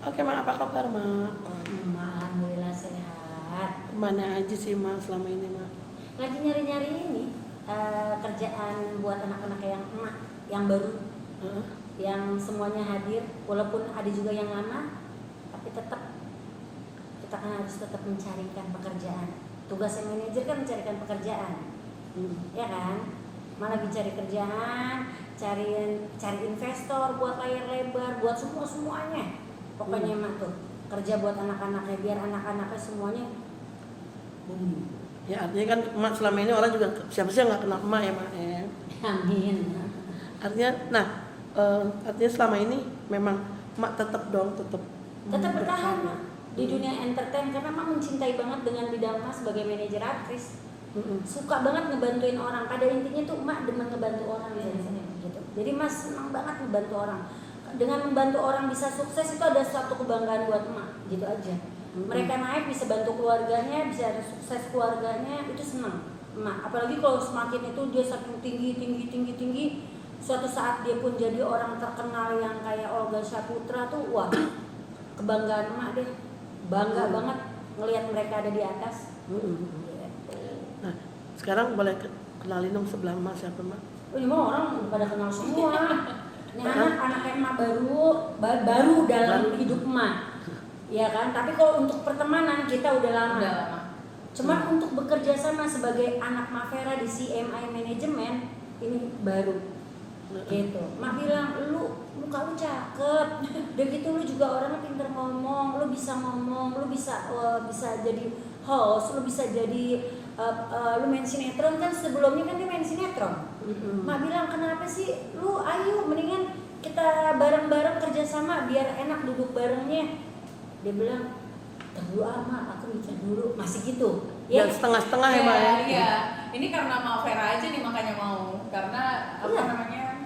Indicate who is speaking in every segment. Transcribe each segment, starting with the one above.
Speaker 1: Oke Mak, apa kabar Mak?
Speaker 2: Alhamdulillah sehat.
Speaker 1: Kemana aja sih Mak selama ini Mak?
Speaker 2: Lagi nyari-nyari ini kerjaan buat anak-anak yang emak, yang baru, yang semuanya hadir. Walaupun ada juga yang lama, tapi tetap kita kan harus tetap mencarikan pekerjaan. Tugasnya manajer kan mencarikan pekerjaan, ya kan? Malah lagi cari kerjaan, cari investor buat layar lebar, buat semuanya. Pokoknya emak tuh kerja buat anak-anaknya, biar anak-anaknya semuanya boom.
Speaker 1: Ya artinya kan Mak selama ini orang juga siapa sih yang nggak kenal Mak ya Mak ya?
Speaker 2: Amin.
Speaker 1: Artinya, artinya selama ini memang Mak tetap
Speaker 2: Bertahan Mak di dunia entertain karena Mak mencintai banget dengan bidang Mak sebagai manajer artis. Suka banget ngebantuin orang. Pada intinya tuh Mak demen ngebantu orang gitu. Jadi Mas senang banget ngebantu orang. Dengan membantu orang bisa sukses itu ada suatu kebanggaan buat Mak, gitu aja. Mereka naik bisa bantu keluarganya, bisa ada sukses keluarganya, itu senang Mak. Apalagi kalau semakin itu dia saking tinggi, suatu saat dia pun jadi orang terkenal yang kayak Olga Saputra tuh, wah kebanggaan Mak deh. Bangga banget ngelihat mereka ada di atas.
Speaker 1: Nah, sekarang boleh kenalin dong sebelah Mak siapa Mak?
Speaker 2: Ini mah orang udah pada kenal semua. Ini anak emak baru dalam hidup emak, ya kan? Tapi kalau untuk pertemanan kita udah lama. Cuman untuk bekerja sama sebagai anak Mavera di CMI Management ini baru. Gitu. Mak bilang, muka lu cakep. Udah gitu lu juga orangnya pinter ngomong, lu bisa jadi host, lu bisa jadi lu main sinetron kan, sebelumnya kan dia main sinetron. Mak bilang kenapa sih lu ayo mendingan kita bareng-bareng kerja sama biar enak duduk barengnya. Dia bilang tunggu Mak, aku mikir dulu, masih gitu
Speaker 1: ya setengah-setengah ya Mak ya?
Speaker 3: Iya, ini karena mau Vera aja nih makanya mau, karena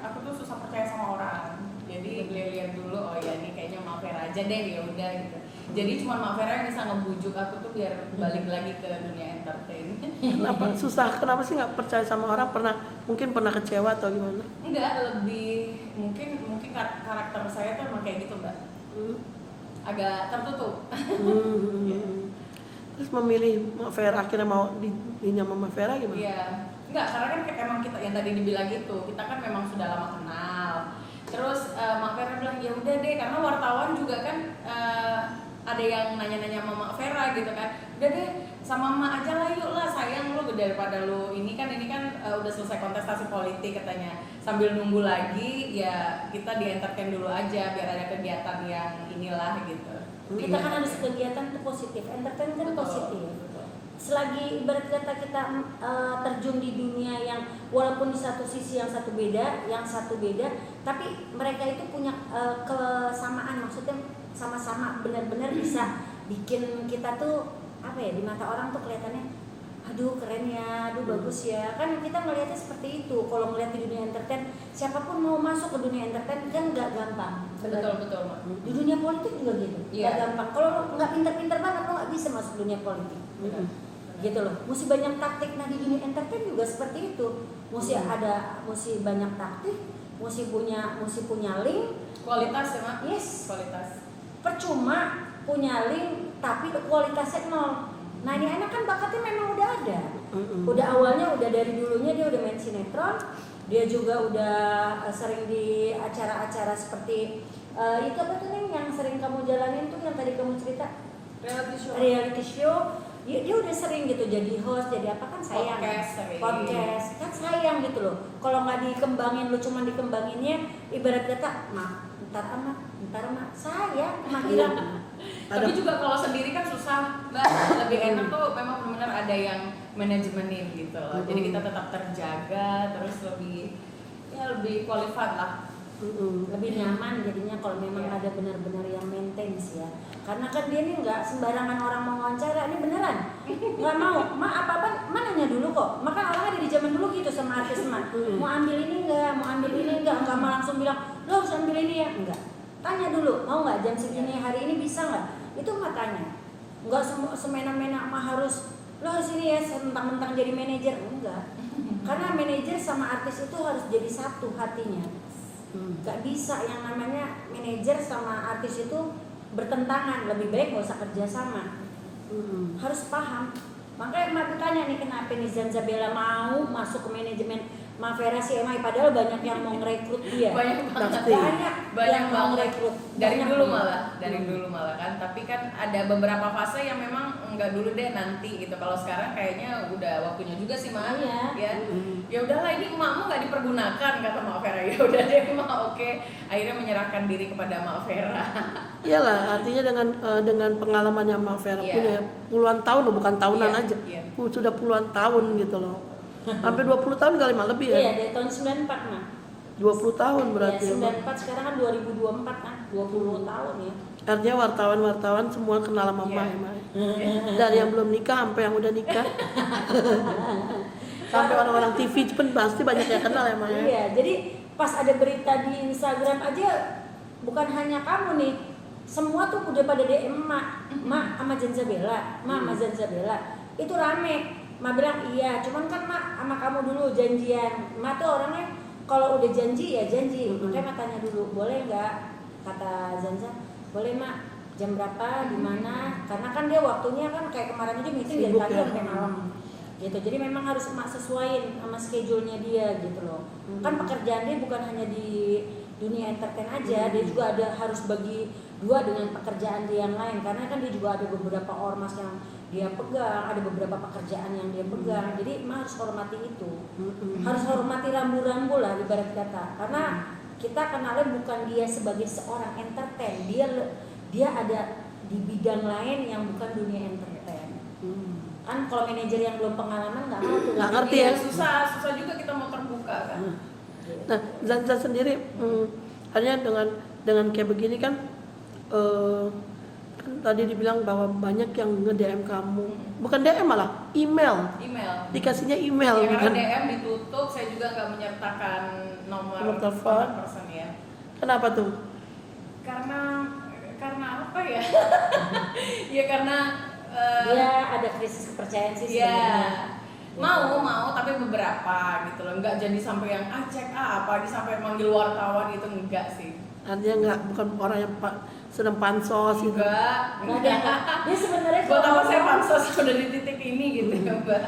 Speaker 3: aku tuh susah percaya sama orang. Jadi lihat dulu, oh ya ini kayaknya mau Vera aja deh, ya udah gitu. Jadi cuma Mak Vera yang bisa ngebujuk aku tuh biar balik lagi ke dunia entertain.
Speaker 1: Kenapa susah? Kenapa sih nggak percaya sama orang? Mungkin pernah kecewa atau gimana?
Speaker 3: Enggak, lebih mungkin karakter saya tuh emang kayak gitu Mbak. Agak tertutup.
Speaker 1: Terus memilih Mak Vera, akhirnya mau dinya sama Mak Vera gimana?
Speaker 3: Iya, enggak, karena kan emang kita yang tadi dibilang gitu, kita kan memang sudah lama kenal. Terus Mak Vera bilang ya udah deh, karena wartawan juga kan ada yang nanya-nanya sama Mak Vera gitu kan, udah deh sama Mak aja lah, yuk lah, sayang lu daripada lu ini kan udah selesai kontestasi politik katanya, sambil nunggu lagi ya kita di entertain dulu aja biar ada kegiatan yang inilah gitu.
Speaker 2: Kita kan harus kegiatan itu positif, entertain kan positif. Selagi ibarat kata kita terjun di dunia yang walaupun di satu sisi yang satu beda, tapi mereka itu punya kesamaan, maksudnya sama-sama benar-benar bisa bikin kita tuh apa ya, di mata orang tuh kelihatannya aduh keren ya, aduh bagus ya, kan kita melihatnya seperti itu. Kalau melihat di dunia entertain, siapapun mau masuk ke dunia entertain kan nggak gampang.
Speaker 3: Betul Mak.
Speaker 2: Di dunia politik juga gitu, nggak gampang. Kalau nggak pinter-pinter banget lo nggak bisa masuk dunia politik. Gitu loh, mesti banyak taktik. Nah di dunia entertain juga seperti itu, mesti banyak taktik, mesti punya link,
Speaker 3: kualitas ya Mak.
Speaker 2: Yes,
Speaker 3: kualitas.
Speaker 2: Percuma punya link tapi kualitasnya nol. Nah ini anak kan bakatnya memang udah ada, udah awalnya udah dari dulunya dia udah main sinetron, dia juga udah sering di acara-acara seperti itu apa tuh Neng yang sering kamu jalanin tuh yang tadi kamu cerita, reality show. Dia udah sering gitu jadi host, jadi apa kan sayang, podcast kan sayang gitu loh. Kalau nggak dikembangin, lu cuma dikembanginnya ibarat kata ntar Mak sayang Mak bilang.
Speaker 3: Tapi juga kalau sendiri kan susah Mbak, lebih enak tuh memang benar-benar ada yang manajemenin gitu loh. Jadi kita tetap terjaga, terus lebih qualified lah.
Speaker 2: Lebih nyaman jadinya kalau memang ada benar-benar yang maintain sih ya. Karena kan dia nih nggak sembarangan orang mau wawancara, ini beneran nggak mau apa-apa, nanya dulu kok. Maka orang ada di zaman dulu gitu sama artis mau ambil ini nggak mau langsung bilang lo harus ambil ini ya, enggak. Tanya dulu, mau nggak jam segini hari ini bisa nggak? Itu makanya nggak semena-mena harus lo sini ya mentang-mentang jadi manajer, enggak. Karena manajer sama artis itu harus jadi satu hatinya. Gak bisa yang namanya manajer sama artis itu bertentangan, lebih baik nggak usah kerja sama. Harus paham. Makanya emak tanya nih, kenapa nih Zanzabela mau masuk ke manajemen Mavera CMI, padahal banyak yang mau ngerekrut dia.
Speaker 3: Banyak banget.
Speaker 2: Banyak yang mau ngerekrut.
Speaker 3: Dari
Speaker 2: Banyak
Speaker 3: dulu
Speaker 2: banget.
Speaker 3: dulu malah kan. Tapi kan ada beberapa fase yang memang enggak dulu deh, nanti gitu. Kalau sekarang kayaknya udah waktunya juga sih, Mak.
Speaker 2: Iya.
Speaker 3: Ya. Ya udahlah, ini emakmu nggak dipergunakan, kata Mak Vera. Ya udah deh, Mak. Oke. Akhirnya menyerahkan diri kepada Mak Vera.
Speaker 1: Iyalah, artinya dengan pengalamannya Mak Vera
Speaker 3: Iya.
Speaker 1: punya puluhan tahun loh, bukan tahunan
Speaker 3: Iya,
Speaker 1: aja.
Speaker 3: iya.
Speaker 1: Sudah puluhan tahun gitu loh. Hampir 20 tahun kali mah lebih
Speaker 2: Iya,
Speaker 1: ya.
Speaker 2: dari tahun 94 mah.
Speaker 1: 20 tahun berarti.
Speaker 2: Ya, 94 sekarang kan 2024 kan, 20 tahun ya.
Speaker 1: Artinya wartawan-wartawan semua kenal sama Mbak
Speaker 3: Iya.
Speaker 1: Emma. Dari yang belum nikah sampai yang udah nikah. Sampai orang-orang TV pun pasti banyak yang kenal ya, Mbak ya.
Speaker 2: Iya, jadi pas ada berita di Instagram aja, bukan hanya kamu nih, semua tuh udah pada DM Mak sama Zanzabela, Mak sama Zanzabela. Itu rame. Mak bilang iya, cuman kan Mak sama kamu dulu janjian. Mak tuh orangnya kalau udah janji ya janji. Makanya Mak tanya dulu, boleh nggak? Kata Zanza, boleh Mak. Jam berapa, di mana? Karena kan dia waktunya kan kayak kemarin aja meeting dari
Speaker 1: Sibuk
Speaker 2: pagi
Speaker 1: ya.
Speaker 2: sampai malam. Gitu. Jadi memang harus Mak sesuaiin sama schedule-nya dia gitu loh. Kan pekerjaan dia bukan hanya di dunia entertain aja, dia juga harus bagi dua dengan pekerjaan dia yang lain, karena kan dia juga ada beberapa ormas yang dia pegang, ada beberapa pekerjaan yang dia pegang. Jadi Mak harus hormati itu. Harus hormati rambu-rambu lah ibarat kata. Karena kita kenalnya bukan dia sebagai seorang entertain, dia ada di bidang lain yang bukan dunia entertain. Kan kalau manajer yang belum pengalaman nggak mau tuh.
Speaker 1: Nggak ngerti
Speaker 3: Iya,
Speaker 1: ya.
Speaker 3: susah juga kita mau terbuka kan.
Speaker 1: Nah, Zanza sendiri hanya dengan kayak begini kan, kan tadi dibilang bahwa banyak yang nge-DM kamu, bukan DM malah email, dikasihnya email
Speaker 3: Ya, karena
Speaker 1: kan.
Speaker 3: DM ditutup, saya juga nggak menyertakan nomor
Speaker 1: Telepon.
Speaker 3: person ya.
Speaker 1: Kenapa tuh?
Speaker 3: Karena apa ya? Ya karena
Speaker 2: Dia ada krisis kepercayaan sih
Speaker 3: ya
Speaker 2: sebenarnya.
Speaker 3: mau tapi beberapa gitu loh, nggak jadi sampai yang cek apa sampai manggil wartawan itu enggak sih.
Speaker 1: Artinya bukan orang yang sedang pansos gitu.
Speaker 3: Enggak.
Speaker 2: Dia sebenarnya
Speaker 3: Buat
Speaker 2: kalau
Speaker 3: apa saya
Speaker 2: ngomong,
Speaker 3: pansos udah di titik ini gitu ya, Mbak.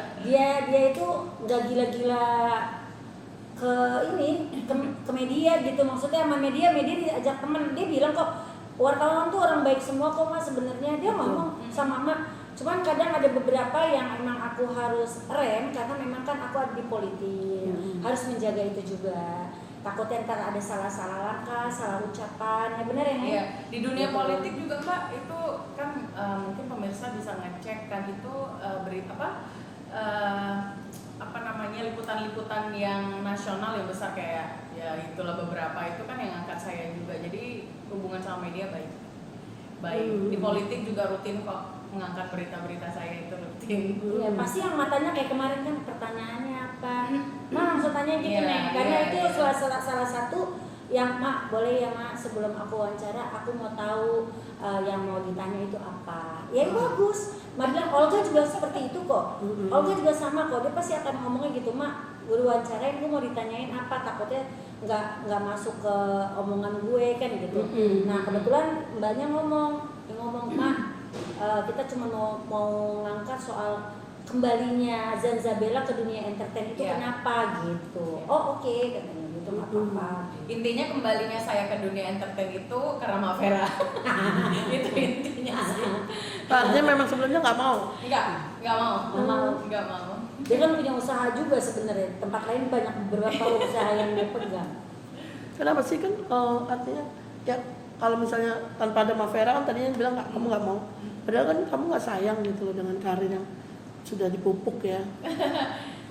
Speaker 2: dia itu nggak gila-gila ke media gitu, maksudnya sama media diajak temen, dia bilang kok wartawan tuh orang baik semua kok Mas, sebenarnya dia ngomong sama Mak. Cuman kadang ada beberapa yang emang aku harus rem karena memang kan aku ada di politik, harus menjaga itu juga. Takutnya ntar ada salah-salah langkah, salah ucapan, ya benar ya Nek?
Speaker 3: Iya, di dunia
Speaker 2: Gitu.
Speaker 3: politik juga Mbak, itu kan mungkin pemirsa bisa ngecek kan itu berita apa namanya liputan-liputan yang nasional yang besar kayak ya itulah beberapa itu kan yang angkat saya juga. Jadi hubungan sama media baik. Di politik juga rutin kok mengangkat berita-berita saya itu rutin.
Speaker 2: Iya, pasti yang matanya kayak kemarin kan pertanyaannya apa. Mak langsung tanya gitu
Speaker 3: Iya,
Speaker 2: Nek. Karena
Speaker 3: iya,
Speaker 2: itu
Speaker 3: iya.
Speaker 2: salah satu yang Mak boleh ya Mak, sebelum aku wawancara aku mau tahu yang mau ditanya itu apa. Ya bagus. Mak bilang Olga juga seperti itu kok. Olga juga sama kok. Dia pasti akan ngomongnya gitu, Mak. Gue wawancarain, gue mau ditanyain apa, takutnya nggak masuk ke omongan gue kan gitu. Nah kebetulan mbaknya ngomong Mak, kita cuma mau ngangkat soal kembalinya Zanzabela ke dunia entertain itu kenapa gitu. Oh oke, katanya gitu, nggak apa-apa.
Speaker 3: Intinya kembalinya saya ke dunia entertain itu karena Mak Vera. Itu intinya sih.
Speaker 1: Artinya memang sebelumnya nggak mau.
Speaker 3: Nggak mau.
Speaker 2: Dia kan punya usaha juga sebenarnya. Tempat lain banyak beberapa usaha yang dia pegang.
Speaker 1: Kenapa sih kan artinya ya kalau misalnya tanpa ada Mbak Vera kan tadinya bilang kamu nggak mau. Padahal kan kamu nggak sayang gitu loh dengan karir yang sudah dipupuk ya.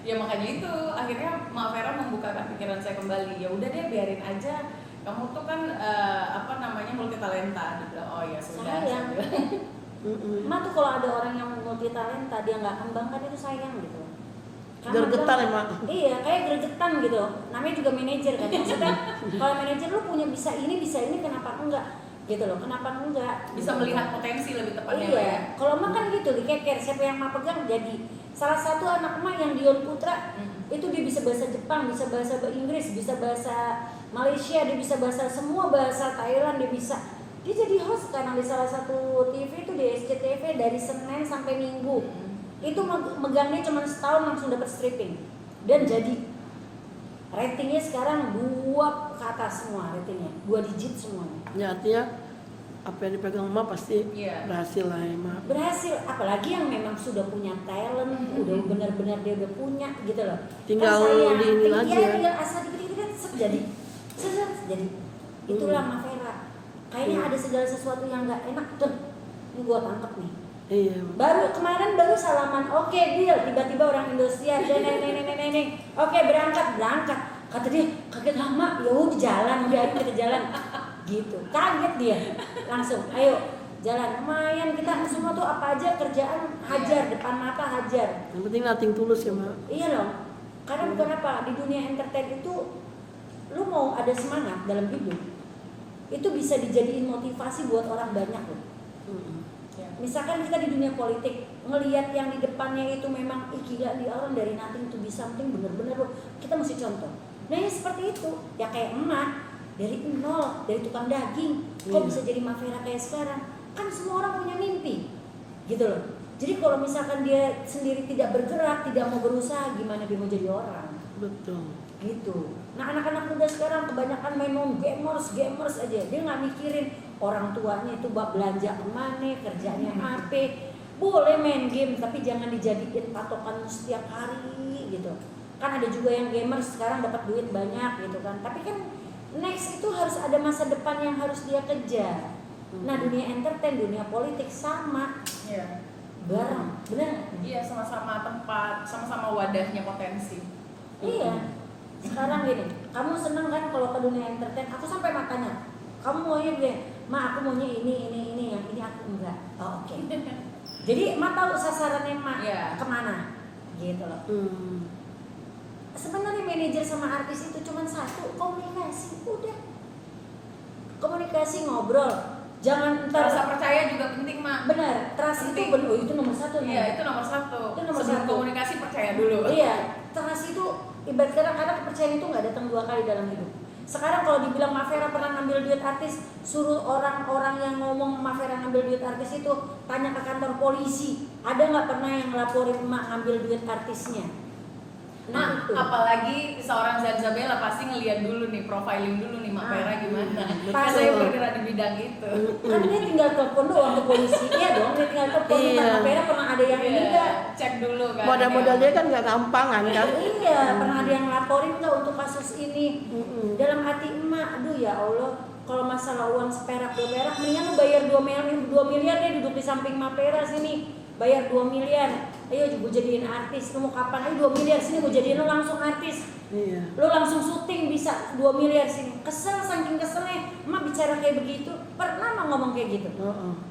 Speaker 3: Ya makanya itu akhirnya Mak Vera membukakan pikiran saya kembali. Ya udah deh biarin aja. Kamu tuh kan apa namanya multi talenta. Dia bilang oh ya sudah.
Speaker 2: Sayang. Mak tuh kalau ada orang yang multi talenta dia nggak kembang kan itu sayang gitu.
Speaker 1: Gergetan ya Mak.
Speaker 2: Iya, kayak gergetan gitu. Namanya juga manajer kan. Maksudnya kalau manajer lu punya bisa ini kenapa enggak? Gitu loh. Kenapa enggak?
Speaker 3: Bisa melihat potensi lebih tepatnya.
Speaker 2: Iya.
Speaker 3: Ya.
Speaker 2: Kalau Mak kan gitu dikeker, siapa yang Mak pegang jadi. Salah satu anak Mak yang Dion Putra itu dia bisa bahasa Jepang, bisa bahasa Inggris, bisa bahasa Malaysia, dia bisa bahasa semua bahasa Thailand dia bisa. Dia jadi host sekarang di salah satu TV itu di SCTV dari Senin sampai Minggu. Itu megangnya cuma setahun langsung dapat stripping dan jadi ratingnya sekarang 2 ke atas semua ratingnya, 2 digit semuanya.
Speaker 1: Ya artinya apa yang dipegang emak pasti
Speaker 3: Iya.
Speaker 1: berhasil lah ya emak.
Speaker 2: Berhasil, apalagi yang memang sudah punya talent, udah benar-benar dia udah punya gitu loh.
Speaker 1: Tinggal di ini lagi ya.
Speaker 2: Tinggal asal dikit-dikit jadi. Jadi itulah Mafera. Kayaknya ada segala sesuatu yang nggak enak tuh. Ini gua tangkap nih.
Speaker 1: Iya.
Speaker 2: Kemarin baru salaman, oke deal, tiba-tiba orang Indosiar, neng, oke berangkat, kata dia kaget lama, ya udah jalan, udah ayo kita jalan, gitu, kaget dia, langsung, ayo jalan, lumayan kita semua tuh apa aja kerjaan hajar, depan mata hajar.
Speaker 1: Yang penting nating tulus ya mak.
Speaker 2: Iya loh, karena bukan apa di dunia entertain itu, lu mau ada semangat dalam hidup, itu bisa dijadiin motivasi buat orang banyak loh. Misalkan kita di dunia politik ngelihat yang di depannya itu memang gila dia orang dari nothing to be something bener-bener loh, kita mesti contoh. Nah ya seperti itu ya kayak emak dari nol, dari tukang daging kok bisa jadi Mafera kayak sekarang, kan semua orang punya mimpi gitu loh. Jadi kalau misalkan dia sendiri tidak bergerak, tidak mau berusaha, gimana dia mau jadi orang?
Speaker 1: Betul.
Speaker 2: Gitu. Nah anak-anak muda sekarang kebanyakan main gamers aja, dia nggak mikirin orang tuanya itu bak belanja kemana, kerjanya apa. Boleh main game tapi jangan dijadiin patokan setiap hari gitu. Kan ada juga yang gamers sekarang dapat duit banyak gitu kan, tapi kan next itu harus ada masa depan yang harus dia kejar. Nah dunia entertain, dunia politik sama.
Speaker 3: Iya.
Speaker 2: Bareng, benar?
Speaker 3: Iya, sama-sama tempat, sama-sama wadahnya potensi.
Speaker 2: Iya. Sekarang gini, kamu seneng kan kalau ke dunia entertain? Aku sampai makanya, kamu maunya gini, Ma aku maunya ini, yang ini aku enggak. Oh oke. Jadi Ma tahu sasarannya Ma kemana, gitu loh. Sebenarnya manajer sama artis itu cuma satu, komunikasi, udah. Komunikasi, ngobrol. Jangan ntar
Speaker 3: Rasa percaya juga penting, Mak.
Speaker 2: benar, trust itu itu nomor satu nih.
Speaker 3: Iya, itu nomor satu.
Speaker 2: Itu nomor
Speaker 3: Sebelum
Speaker 2: satu.
Speaker 3: komunikasi percaya dulu.
Speaker 2: Iya, trust itu ibarat karena kepercayaan itu nggak datang 2 kali dalam hidup. Sekarang kalau dibilang Mafera pernah ngambil duit artis, suruh orang-orang yang ngomong Mafera ngambil duit artis itu tanya ke kantor polisi, ada nggak pernah yang ngelaporin emak ngambil duit artisnya? Nah itu.
Speaker 3: Apalagi seorang Zanzabella pasti ngeliat dulu nih, profiling dulu nih Mafera gimana.
Speaker 2: Pas
Speaker 3: Karena saya bergerak di bidang itu.
Speaker 2: Kan dia tinggal telepon doang ke polisi, iya dong, dia tinggal telepon.
Speaker 1: Iya.
Speaker 2: Mafera pernah ada yang ini nggak?
Speaker 3: Cek dulu kan.
Speaker 1: Modal-modal dia kan nggak gampangan kan.
Speaker 2: Iya, pernah ada yang ngelaporin nggak untuk kasus ini? Dalam hati emak, aduh ya Allah, kalau masalah uang seperak 2 perak, mendingan lu bayar 2 miliar deh duduk di samping Mafera sini, bayar 2 miliar. Ayo gue jadiin artis, lu mau kapan? Ayo 2 miliar sini gue jadiin lu langsung artis.
Speaker 1: Iya.
Speaker 2: Lu langsung syuting bisa 2 miliar sini. Kesel, saking keselnya emak bicara kayak begitu. Pernah mah ngomong kayak gitu.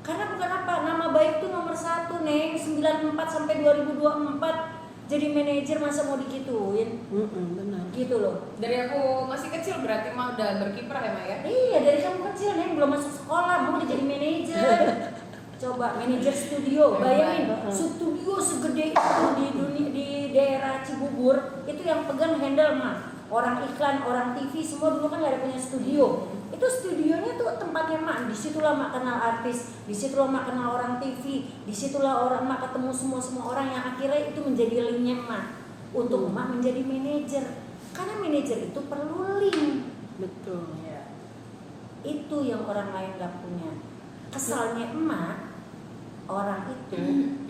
Speaker 2: Karena bukan apa, nama baik tuh nomor 1 Neng, 94 sampai 2024 jadi manajer masa mau digituin.
Speaker 1: Benar.
Speaker 2: Gitu loh.
Speaker 3: Dari aku masih kecil berarti mah udah berkiprah ya, Mak ya?
Speaker 2: Iya, dari kamu kecil Neng belum masuk sekolah mau udah jadi manajer. Coba manajer studio, bayangin studio segede itu di daerah Cibubur itu yang pegang handle mah orang iklan, orang TV semua dulu kan nggak ada punya studio. Itu studionya tuh tempatnya mak, disitulah mak kenal artis, disitulah mak kenal orang TV, disitulah orang mak ketemu semua orang yang akhirnya itu menjadi linknya mak untuk mak menjadi manajer. Karena manajer itu perlu link.
Speaker 1: Betul.
Speaker 2: Itu yang orang lain gak punya. Kesalnya emak, orang itu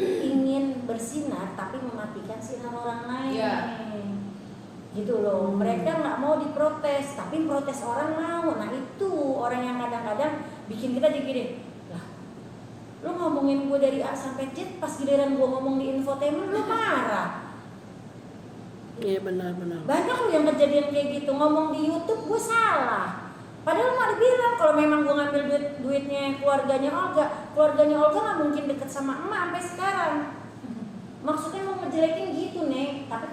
Speaker 2: ingin bersinar tapi mematikan sinar orang lain.
Speaker 3: Iya.
Speaker 2: Gitu loh. Mereka nggak mau diprotes, tapi protes orang mau. Nah itu orang yang kadang-kadang bikin kita jadi gini, lah, lu ngomongin gue dari A sampai Z, pas giliran gue ngomong di infotainment lu marah.
Speaker 1: Iya benar-benar.
Speaker 2: Banyak loh yang kejadian kayak gitu, ngomong di YouTube gue salah. Padahal mah dibilang kalau memang gue ngambil duitnya keluarganya Olga nggak mungkin deket sama emak sampai sekarang. Maksudnya mau ngejelekin gitu nih, tapi